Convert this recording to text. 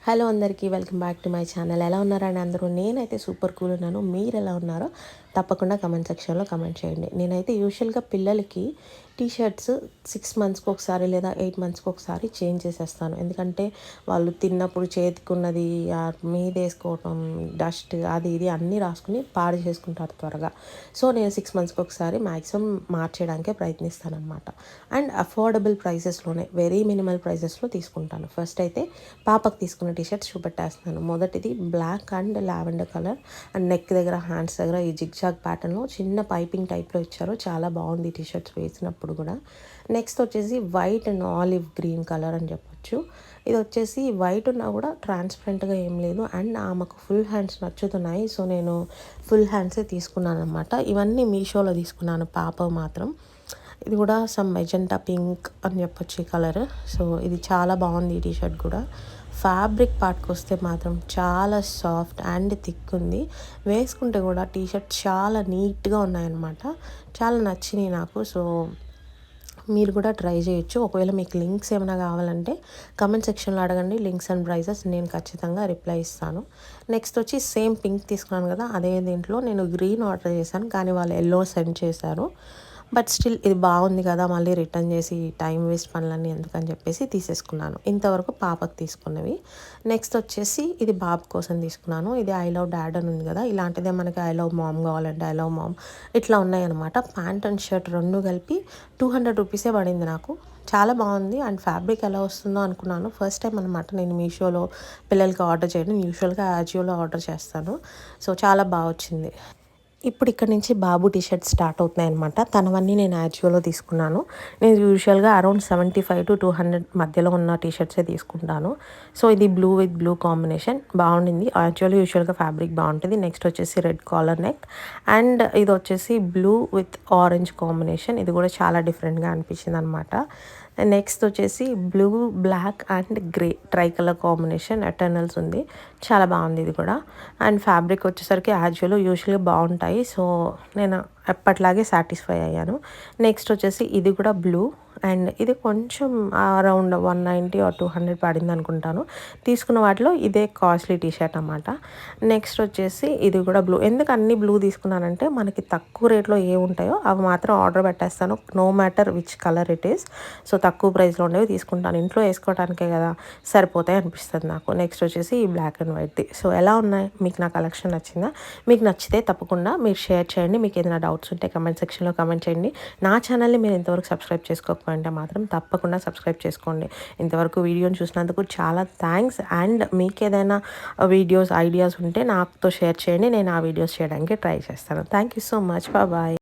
Hello అందరికీ welcome back to my channel. ఎలా ఉన్నారండి అందరూ? నేనైతే సూపర్ కూల్ ఉన్నాను. మీరు ఎలా ఉన్నారో తప్పకుండా కమెంట్ సెక్షన్లో కమెంట్ చేయండి. నేనైతే యూజువల్గా పిల్లలకి టీ షర్ట్స్ 6 మంత్స్కి ఒకసారి లేదా 8 మంత్స్కి ఒకసారి చేంజ్ చేసేస్తాను. ఎందుకంటే వాళ్ళు తిన్నప్పుడు చేతికున్నది మీద వేసుకోవటం, డస్ట్ అది ఇది అన్నీ రాసుకుని పాడు చేసుకుంటారు త్వరగా. సో నేను 6 మంత్స్కి ఒకసారి మ్యాక్సిమం మార్చేయడానికే ప్రయత్నిస్తాను అనమాట. అండ్ అఫోర్డబుల్ ప్రైసెస్లోనే, వెరీ మినిమల్ ప్రైసెస్లో తీసుకుంటాను. ఫస్ట్ అయితే పాపకు తీసుకున్న టీ షర్ట్స్ చూపెట్టేస్తున్నాను. మొదటిది black and lavender colour and neck దగ్గర, హ్యాండ్స్ దగ్గర ఈ జిగ్జాగ్ ప్యాటర్న్లో చిన్న పైపింగ్ టైప్లో ఇచ్చారు. చాలా బాగుంది టీ షర్ట్స్ వేసినప్పుడు కూడా. నెక్స్ట్ వచ్చేసి white and olive green colour అని చెప్పొచ్చు. ఇది వచ్చేసి వైట్ ఉన్నా కూడా ట్రాన్స్పరెంట్గా ఏం లేదు. అండ్ ఆమెకు ఫుల్ హ్యాండ్స్ నచ్చుతున్నాయి. సో నేను ఫుల్ హ్యాండ్సే తీసుకున్నాను అనమాట. ఇవన్నీ మీషోలో తీసుకున్నాను పాప మాత్రం. ఇది కూడా సమ్ మెజెంటా పింక్ అని చెప్పొచ్చు ఈ కలర్. సో ఇది చాలా బాగుంది ఈ టీషర్ట్ కూడా. ఫ్యాబ్రిక్ పార్ట్కి వస్తే మాత్రం చాలా సాఫ్ట్ అండ్ థిక్ ఉంది. వేసుకుంటే కూడా టీషర్ట్ చాలా నీట్గా ఉన్నాయన్నమాట. చాలా నచ్చినాయి నాకు. సో మీరు కూడా ట్రై చేయొచ్చు. ఒకవేళ మీకు లింక్స్ ఏమైనా కావాలంటే కమెంట్ సెక్షన్లో అడగండి. లింక్స్ అండ్ ప్రైజెస్ నేను ఖచ్చితంగా రిప్లై ఇస్తాను. నెక్స్ట్ వచ్చి సేమ్ పింక్ తీసుకున్నాను కదా, అదే దీంట్లో నేను గ్రీన్ ఆర్డర్ చేశాను, కానీ వాళ్ళు ఎల్లో సెండ్ చేశారు. బట్ స్టిల్ ఇది బాగుంది కదా, మళ్ళీ రిటర్న్ చేసి టైం వేస్ట్ పనులన్నీ ఎందుకని చెప్పేసి తీసేసుకున్నాను. ఇంతవరకు పాపకు తీసుకున్నవి. నెక్స్ట్ వచ్చేసి ఇది బాబు కోసం తీసుకున్నాను. ఇది ఐ లవ్ డాడ్ అని ఉంది కదా, ఇలాంటిదే మనకి ఐ లవ్ మామ్ కావాలంటే ఐ లవ్ మామ్ ఇట్లా ఉన్నాయన్నమాట. ప్యాంట్ అండ్ షర్ట్ రెండు కలిపి 200 రూపీసే పడింది నాకు. చాలా బాగుంది. అండ్ ఫ్యాబ్రిక్ ఎలా వస్తుందో అనుకున్నాను. ఫస్ట్ టైం అనమాట నేను మీషోలో పిల్లలకి ఆర్డర్ చేయడం. యూజువల్గా యాజియోలో ఆర్డర్ చేస్తాను. సో చాలా బాగా వచ్చింది. ఇప్పుడు ఇక్కడ నుంచి బాబు టీషర్ట్స్ స్టార్ట్ అవుతున్నాయి అనమాట. తనవన్నీ నేను యాజియోలో తీసుకున్నాను. నేను యూజువల్గా అరౌండ్ 75 to 200 మధ్యలో ఉన్న టీషర్ట్సే తీసుకుంటాను. సో ఇది బ్లూ విత్ బ్లూ కాంబినేషన్ బాగుండింది. యాజియోలో యూజువల్గా ఫ్యాబ్రిక్ బాగుంటుంది. నెక్స్ట్ వచ్చేసి రెడ్ కాలర్ నెక్ అండ్ ఇది వచ్చేసి బ్లూ విత్ ఆరెంజ్ కాంబినేషన్. ఇది కూడా చాలా డిఫరెంట్గా అనిపించింది అనమాట. నెక్స్ట్ వచ్చేసి blue, black and grey tri colour combination ఎటర్నల్స్ ఉంది. చాలా బాగుంది ఇది కూడా. అండ్ ఫ్యాబ్రిక్ వచ్చేసరికి యాజువల్ యూజువల్గా బాగుంటాయి. సో నేను ఎప్పట్లాగే సాటిస్ఫై అయ్యాను. నెక్స్ట్ వచ్చేసి ఇది కూడా బ్లూ అండ్ ఇది కొంచెం అరౌండ్ 190 or 200 పడింది అనుకుంటాను. తీసుకున్న వాటిలో ఇదే కాస్ట్లీ టీషర్ట్ అన్నమాట. నెక్స్ట్ వచ్చేసి ఇది కూడా బ్లూ. ఎందుకు అన్ని బ్లూ తీసుకున్నానంటే మనకి తక్కువ రేట్లో ఏ ఉంటాయో అవి మాత్రం ఆర్డర్ పెట్టేస్తాను, no matter which colour it is. So తక్కువ ప్రైస్లో ఉండేవి తీసుకుంటాను. ఇంట్లో వేసుకోవడానికే కదా, సరిపోతాయి అనిపిస్తుంది నాకు. నెక్స్ట్ వచ్చేసి ఈ బ్లాక్ అండ్ వైట్ది. సో ఎలా ఉన్నాయి, మీకు నా కలెక్షన్ నచ్చిందా? మీకు నచ్చితే తప్పకుండా మీరు షేర్ చేయండి. మీకు ఏదైనా డౌట్స్ ఉంటే కమెంట్ సెక్షన్లో కమెంట్ చేయండి. నా ఛానల్ని మీరు ఇంతవరకు సబ్స్క్రైబ్ చేసుకోకపోతే మాత్రం తప్పకుండా సబ్స్క్రైబ్ చేసుకోండి. ఇంతవరకు వీడియోని చూసినందుకు చాలా థ్యాంక్స్. అండ్ మీకు ఏదైనా వీడియోస్ ఐడియాస్ ఉంటే నాతో షేర్ చేయండి. నేను ఆ వీడియోస్ చేయడానికి ట్రై చేస్తాను. Thank you so much. Bye.